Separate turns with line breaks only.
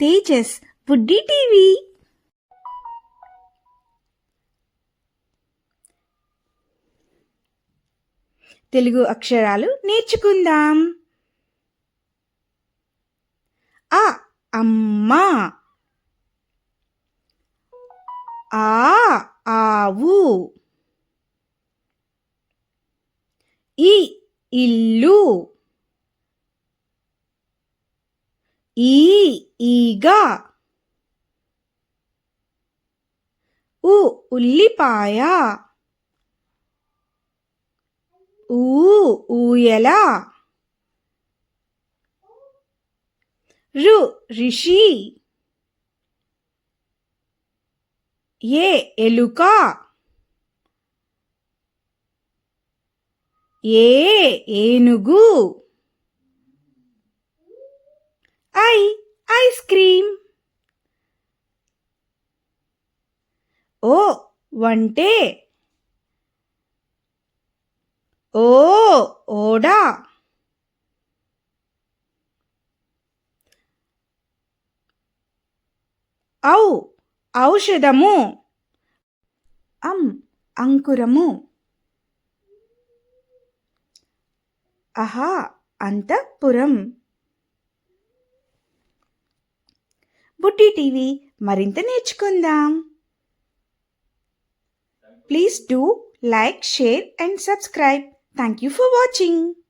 తేజస్ బుడ్డి టీవీ. తెలుగు అక్షరాలు నేర్చుకుందాం. అ అమ్మ, ఆ ఆవు, ఈ ఇల్లు, ఈ ఈగ, ఉ ఉల్లిపాయ, ఊ ఊయల, రు ఋషి, ఏ ఎలుక, ఏ ఏనుగు, ఐస్ క్రీమ్, ఓ వంటే, ఓ ఓడ, ఔ ఔషధము, అంకురము, అహా అంతఃపురం. బుడ్డి టీవీ మరింత నేర్చుకుందాం. Please do like, share and subscribe. Thank you for watching.